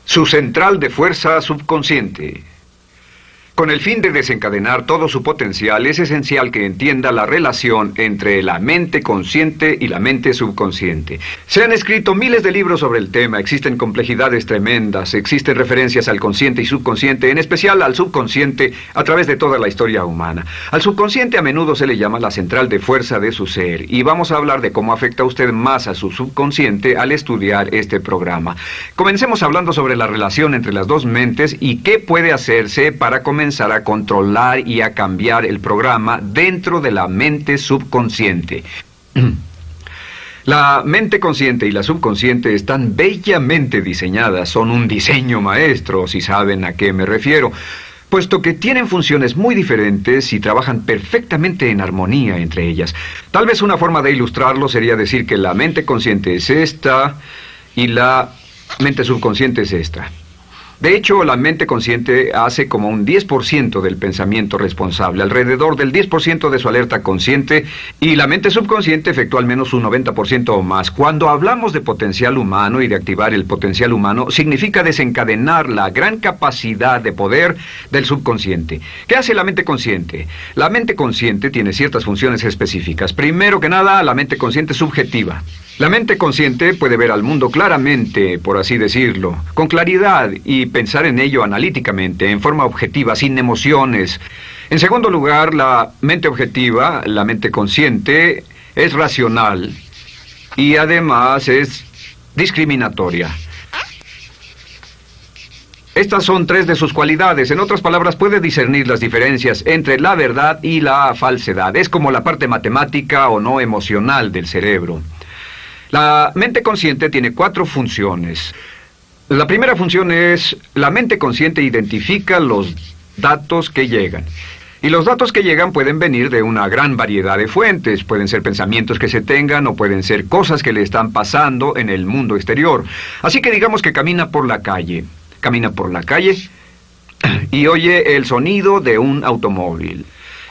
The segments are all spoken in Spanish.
Su central de fuerza subconsciente. Con el fin de desencadenar todo su potencial, es esencial que entienda la relación entre la mente consciente y la mente subconsciente. Se han escrito miles de libros sobre el tema, existen complejidades tremendas, existen referencias al consciente y subconsciente, en especial al subconsciente, a través de toda la historia humana. Al subconsciente a menudo se le llama la central de fuerza de su ser, y vamos a hablar de cómo afecta usted más a su subconsciente al estudiar este programa. Comencemos hablando sobre la relación entre las dos mentes y qué puede hacerse para comenzar a controlar y a cambiar el programa dentro de la mente subconsciente. La mente consciente y la subconsciente están bellamente diseñadas, son un diseño maestro, si saben a qué me refiero, puesto que tienen funciones muy diferentes y trabajan perfectamente en armonía entre ellas. Tal vez una forma de ilustrarlo sería decir que la mente consciente es esta y la mente subconsciente es esta. De hecho, la mente consciente hace como un 10% del pensamiento responsable, alrededor del 10% de su alerta consciente, y la mente subconsciente efectúa al menos un 90% o más. Cuando hablamos de potencial humano y de activar el potencial humano, significa desencadenar la gran capacidad de poder del subconsciente. ¿Qué hace la mente consciente? La mente consciente tiene ciertas funciones específicas. Primero que nada, la mente consciente subjetiva. La mente consciente puede ver al mundo claramente, por así decirlo, con claridad y pensar en ello analíticamente, en forma objetiva, sin emociones. En segundo lugar, la mente objetiva, la mente consciente, es racional y además es discriminatoria. Estas son tres de sus cualidades. En otras palabras, puede discernir las diferencias entre la verdad y la falsedad. Es como la parte matemática o no emocional del cerebro. La mente consciente tiene 4 funciones. La primera función es, la mente consciente identifica los datos que llegan. Y los datos que llegan pueden venir de una gran variedad de fuentes. Pueden ser pensamientos que se tengan o pueden ser cosas que le están pasando en el mundo exterior. Así que digamos que camina por la calle. Camina por la calle y oye el sonido de un automóvil.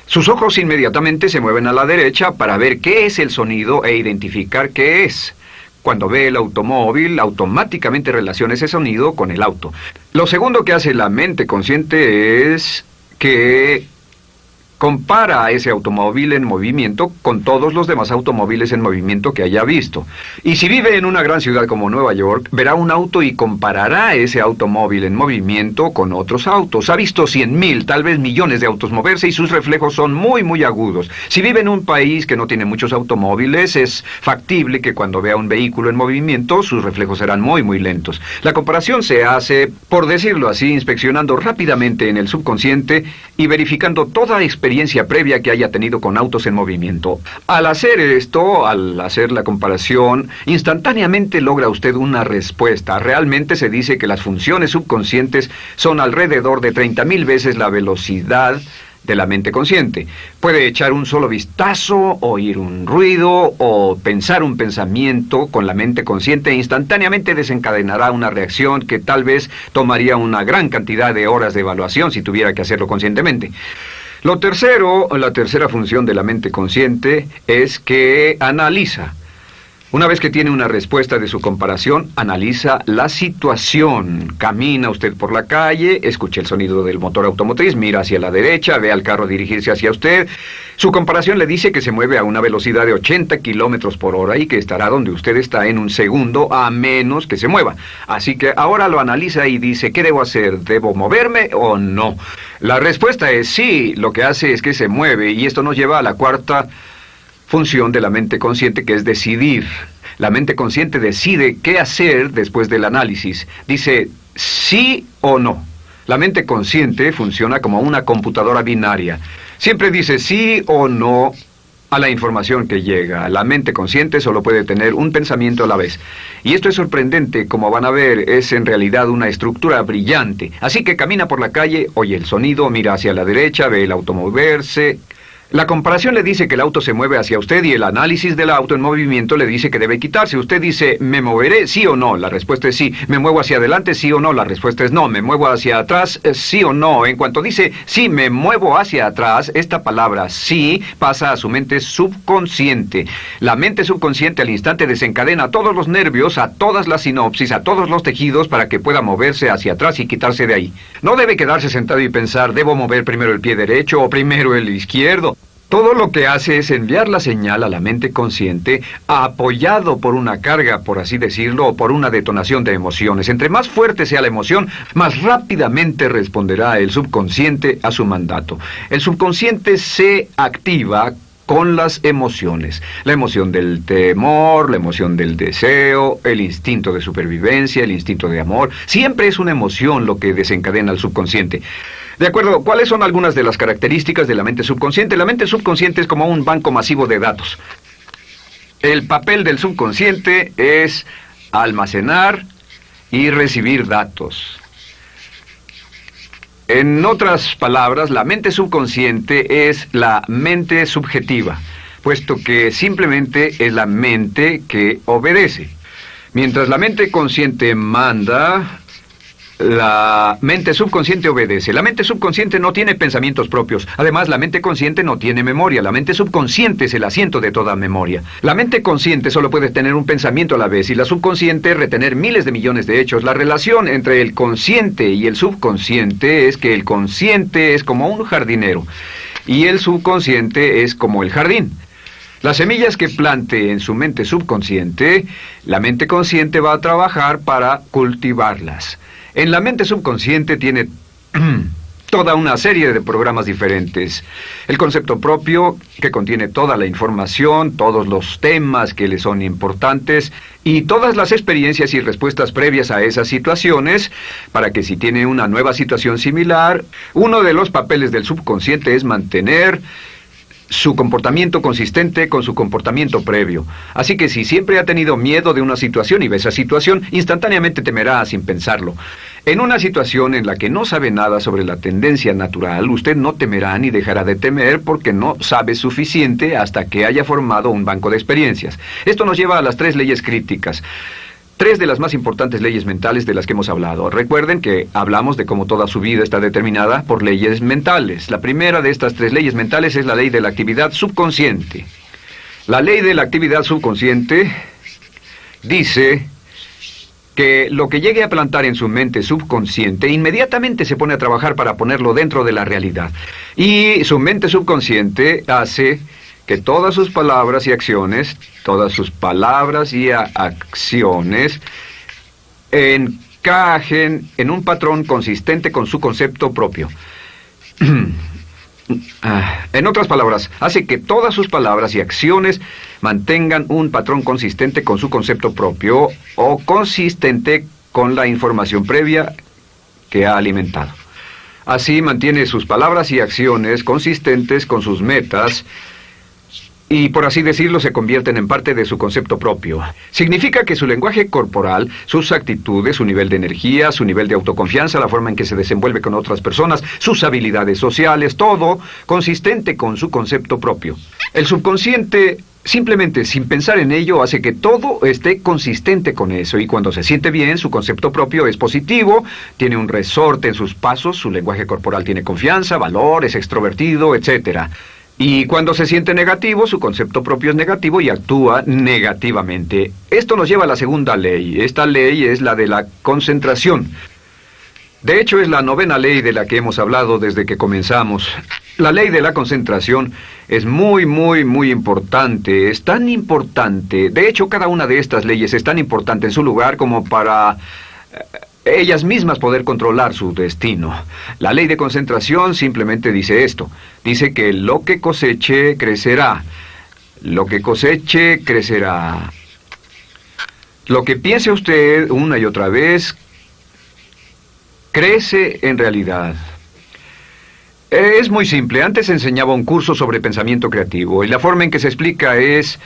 Sus ojos inmediatamente se mueven a la derecha para ver qué es el sonido e identificar qué es. Cuando ve el automóvil, automáticamente relaciona ese sonido con el auto. Lo segundo que hace la mente consciente es que compara a ese automóvil en movimiento con todos los demás automóviles en movimiento que haya visto. Y si vive en una gran ciudad como Nueva York, verá un auto y comparará ese automóvil en movimiento con otros autos. Ha visto 100,000, tal vez millones de autos moverse y sus reflejos son muy, muy agudos. Si vive en un país que no tiene muchos automóviles, es factible que cuando vea un vehículo en movimiento, sus reflejos serán muy, muy lentos. La comparación se hace, por decirlo así, inspeccionando rápidamente en el subconsciente y verificando toda experiencia previa que haya tenido con autos en movimiento. Al hacer esto, al hacer la comparación, instantáneamente logra usted una respuesta. Realmente se dice que las funciones subconscientes son alrededor de 30,000 veces la velocidad de la mente consciente. Puede echar un solo vistazo, oír un ruido o pensar un pensamiento con la mente consciente e instantáneamente desencadenará una reacción que tal vez tomaría una gran cantidad de horas de evaluación si tuviera que hacerlo conscientemente. La tercera función de la mente consciente es que analiza. Una vez que tiene una respuesta de su comparación, analiza la situación. Camina usted por la calle, escucha el sonido del motor automotriz, mira hacia la derecha, ve al carro dirigirse hacia usted. Su comparación le dice que se mueve a una velocidad de 80 kilómetros por hora y que estará donde usted está en un segundo, a menos que se mueva. Así que ahora lo analiza y dice, ¿qué debo hacer? ¿Debo moverme o no? La respuesta es sí. Lo que hace es que se mueve, y esto nos lleva a la cuarta función de la mente consciente, que es decidir. La mente consciente decide qué hacer después del análisis. Dice sí o no. La mente consciente funciona como una computadora binaria. Siempre dice sí o no a la información que llega. La mente consciente solo puede tener un pensamiento a la vez. Y esto es sorprendente, como van a ver, es en realidad una estructura brillante. Así que camina por la calle, oye el sonido, mira hacia la derecha, ve el auto moverse. La comparación le dice que el auto se mueve hacia usted y el análisis del auto en movimiento le dice que debe quitarse. Usted dice, ¿me moveré? ¿Sí o no? La respuesta es sí. ¿Me muevo hacia adelante? ¿Sí o no? La respuesta es no. ¿Me muevo hacia atrás? ¿Sí o no? En cuanto dice, sí, me muevo hacia atrás, esta palabra sí pasa a su mente subconsciente. La mente subconsciente al instante desencadena a todos los nervios, a todas las sinapsis, a todos los tejidos para que pueda moverse hacia atrás y quitarse de ahí. No debe quedarse sentado y pensar, ¿debo mover primero el pie derecho o primero el izquierdo? Todo lo que hace es enviar la señal a la mente consciente, apoyado por una carga, por así decirlo, o por una detonación de emociones. Entre más fuerte sea la emoción, más rápidamente responderá el subconsciente a su mandato. El subconsciente se activa con las emociones. La emoción del temor, la emoción del deseo, el instinto de supervivencia, el instinto de amor. Siempre es una emoción lo que desencadena al subconsciente. De acuerdo, ¿cuáles son algunas de las características de la mente subconsciente? La mente subconsciente es como un banco masivo de datos. El papel del subconsciente es almacenar y recibir datos. En otras palabras, la mente subconsciente es la mente subjetiva, puesto que simplemente es la mente que obedece. Mientras la mente consciente manda, la mente subconsciente obedece. La mente subconsciente no tiene pensamientos propios. Además, la mente consciente no tiene memoria. La mente subconsciente es el asiento de toda memoria. La mente consciente solo puede tener un pensamiento a la vez y la subconsciente retener miles de millones de hechos. La relación entre el consciente y el subconsciente es que el consciente es como un jardinero y el subconsciente es como el jardín. Las semillas que plante en su mente subconsciente, la mente consciente va a trabajar para cultivarlas. En la mente subconsciente tiene toda una serie de programas diferentes. El concepto propio, que contiene toda la información, todos los temas que le son importantes y todas las experiencias y respuestas previas a esas situaciones, para que si tiene una nueva situación similar, uno de los papeles del subconsciente es mantener su comportamiento consistente con su comportamiento previo. Así que si siempre ha tenido miedo de una situación y ve esa situación, instantáneamente temerá sin pensarlo. En una situación en la que no sabe nada sobre la tendencia natural, usted no temerá ni dejará de temer porque no sabe suficiente hasta que haya formado un banco de experiencias. Esto nos lleva a las 3 leyes críticas. 3 de las más importantes leyes mentales de las que hemos hablado. Recuerden que hablamos de cómo toda su vida está determinada por leyes mentales. La primera de estas 3 leyes mentales es la ley de la actividad subconsciente. La ley de la actividad subconsciente dice que lo que llegue a plantar en su mente subconsciente inmediatamente se pone a trabajar para ponerlo dentro de la realidad. Y su mente subconsciente hace que todas sus palabras y acciones encajen en un patrón consistente con su concepto propio. En otras palabras, hace que todas sus palabras y acciones mantengan un patrón consistente con su concepto propio o consistente con la información previa que ha alimentado. Así mantiene sus palabras y acciones consistentes con sus metas y, por así decirlo, se convierten en parte de su concepto propio. Significa que su lenguaje corporal, sus actitudes, su nivel de energía, su nivel de autoconfianza, la forma en que se desenvuelve con otras personas, sus habilidades sociales, todo consistente con su concepto propio. El subconsciente, simplemente sin pensar en ello, hace que todo esté consistente con eso, y cuando se siente bien, su concepto propio es positivo, tiene un resorte en sus pasos, su lenguaje corporal tiene confianza, valor, es extrovertido, etc. Y cuando se siente negativo, su concepto propio es negativo y actúa negativamente. Esto nos lleva a la segunda ley. Esta ley es la de la concentración. De hecho, es la 9ª ley de la que hemos hablado desde que comenzamos. La ley de la concentración es muy importante. Es tan importante. De hecho, cada una de estas leyes es tan importante en su lugar como para ellas mismas poder controlar su destino. La ley de concentración simplemente dice esto. Dice que lo que coseche, crecerá. Lo que coseche, crecerá. Lo que piense usted una y otra vez, crece en realidad. Es muy simple. Antes enseñaba un curso sobre pensamiento creativo y la forma en que se explica es: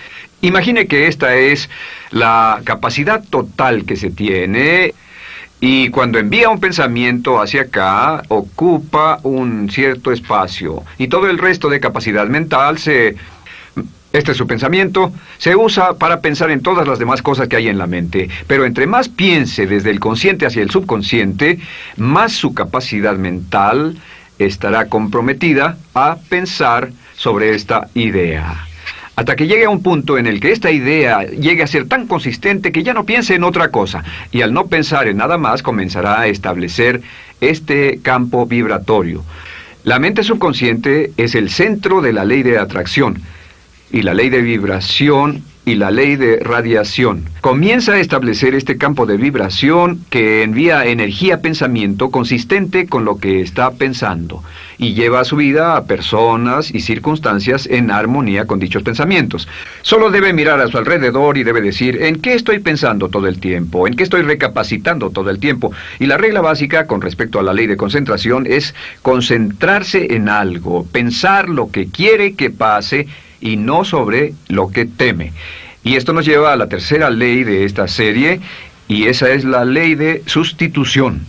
imagine que esta es la capacidad total que se tiene Y cuando envía un pensamiento hacia acá, ocupa un cierto espacio. Y todo el resto de capacidad mental este es su pensamiento, se usa para pensar en todas las demás cosas que hay en la mente. Pero entre más piense desde el consciente hacia el subconsciente, más su capacidad mental estará comprometida a pensar sobre esta idea. Hasta que llegue a un punto en el que esta idea llegue a ser tan consistente que ya no piense en otra cosa. Y al no pensar en nada más, comenzará a establecer este campo vibratorio. La mente subconsciente es el centro de la ley de atracción, y la ley de vibración y la ley de radiación. Comienza a establecer este campo de vibración que envía energía a pensamiento consistente con lo que está pensando y lleva a su vida a personas y circunstancias en armonía con dichos pensamientos. Solo debe mirar a su alrededor y debe decir, ¿en qué estoy pensando todo el tiempo? ¿En qué estoy recapacitando todo el tiempo? Y la regla básica con respecto a la ley de concentración es concentrarse en algo, pensar lo que quiere que pase y no sobre lo que teme. Y esto nos lleva a la tercera ley de esta serie, y esa es la ley de sustitución.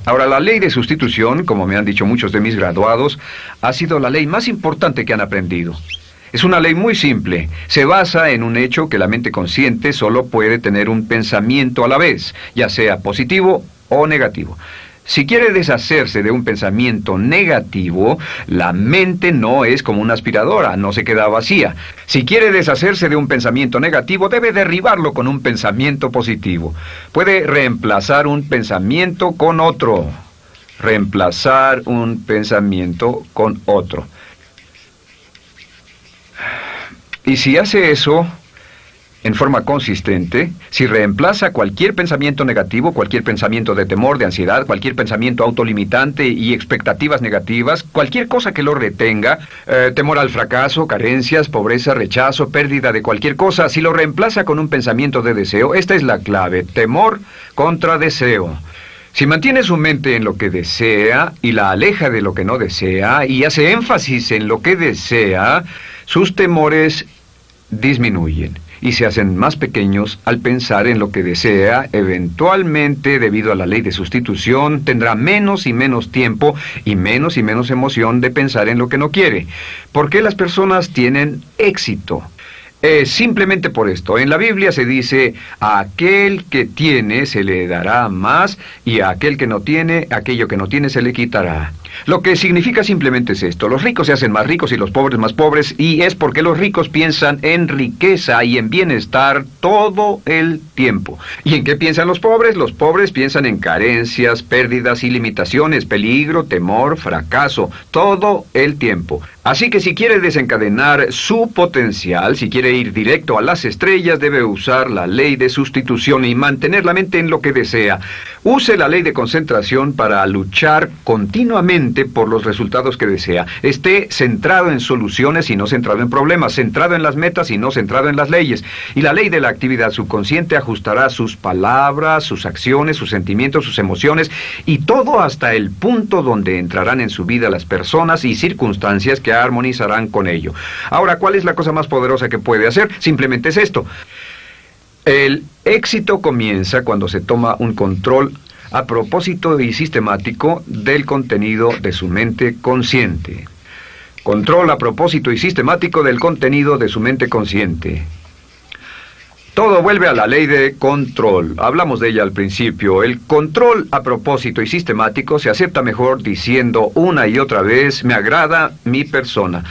Ahora, la ley de sustitución, como me han dicho muchos de mis graduados, ha sido la ley más importante que han aprendido. Es una ley muy simple. Se basa en un hecho que la mente consciente solo puede tener un pensamiento a la vez, ya sea positivo o negativo. Si quiere deshacerse de un pensamiento negativo, la mente no es como una aspiradora, no se queda vacía. Si quiere deshacerse de un pensamiento negativo, debe derribarlo con un pensamiento positivo. Puede reemplazar un pensamiento con otro. Reemplazar un pensamiento con otro. Y si hace eso en forma consistente, si reemplaza cualquier pensamiento negativo, cualquier pensamiento de temor, de ansiedad, cualquier pensamiento autolimitante y expectativas negativas, cualquier cosa que lo retenga, temor al fracaso, carencias, pobreza, rechazo, pérdida de cualquier cosa, si lo reemplaza con un pensamiento de deseo, esta es la clave: temor contra deseo. Si mantiene su mente en lo que desea y la aleja de lo que no desea y hace énfasis en lo que desea, sus temores disminuyen y se hacen más pequeños al pensar en lo que desea. Eventualmente, debido a la ley de sustitución, tendrá menos y menos tiempo y menos emoción de pensar en lo que no quiere. ¿Por qué las personas tienen éxito? Simplemente por esto. En la Biblia se dice, a aquel que tiene se le dará más, y a aquel que no tiene, aquello que no tiene se le quitará. Lo que significa simplemente es esto: los ricos se hacen más ricos y los pobres más pobres, y es porque los ricos piensan en riqueza y en bienestar todo el tiempo. ¿Y en qué piensan los pobres? Los pobres piensan en carencias, pérdidas y limitaciones, peligro, temor, fracaso, todo el tiempo. Así que si quiere desencadenar su potencial, si quiere ir directo a las estrellas, debe usar la ley de sustitución y mantener la mente en lo que desea. Use la ley de concentración para luchar continuamente por los resultados que desea. Esté centrado en soluciones y no centrado en problemas, centrado en las metas y no centrado en las leyes. Y la ley de la actividad subconsciente ajustará sus palabras, sus acciones, sus sentimientos, sus emociones y todo hasta el punto donde entrarán en su vida las personas y circunstancias que armonizarán con ello. Ahora, ¿cuál es la cosa más poderosa que puede hacer? Simplemente es esto. El éxito comienza cuando se toma un control a propósito y sistemático del contenido de su mente consciente. Control a propósito y sistemático del contenido de su mente consciente. Todo vuelve a la ley de control. Hablamos de ella al principio. El control a propósito y sistemático se acepta mejor diciendo una y otra vez: me agrada mi persona.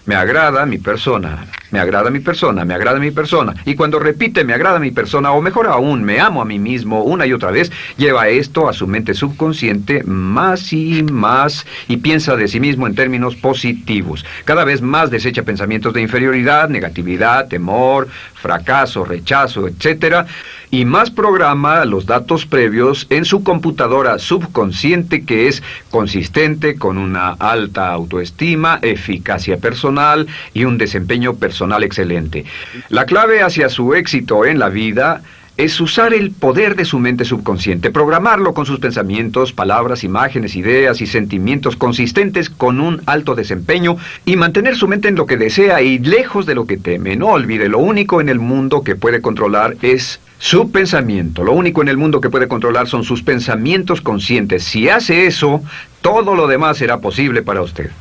Me agrada mi persona, me agrada mi persona, me agrada mi persona. Y cuando repite me agrada mi persona, o mejor aún, me amo a mí mismo una y otra vez, lleva esto a su mente subconsciente más y más y piensa de sí mismo en términos positivos. Cada vez más desecha pensamientos de inferioridad, negatividad, temor, fracaso, rechazo, etc. Y más programa los datos previos en su computadora subconsciente, que es consistente con una alta autoestima, eficacia personal y un desempeño personal excelente. La clave hacia su éxito en la vida es usar el poder de su mente subconsciente, programarlo con sus pensamientos, palabras, imágenes, ideas y sentimientos consistentes con un alto desempeño y mantener su mente en lo que desea y lejos de lo que teme. No olvide, lo único en el mundo que puede controlar es Su pensamiento. Lo único en el mundo que puede controlar son sus pensamientos conscientes. Si hace eso, todo lo demás será posible para usted.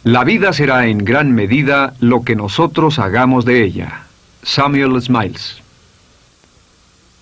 La vida será en gran medida lo que nosotros hagamos de ella. Samuel Smiles.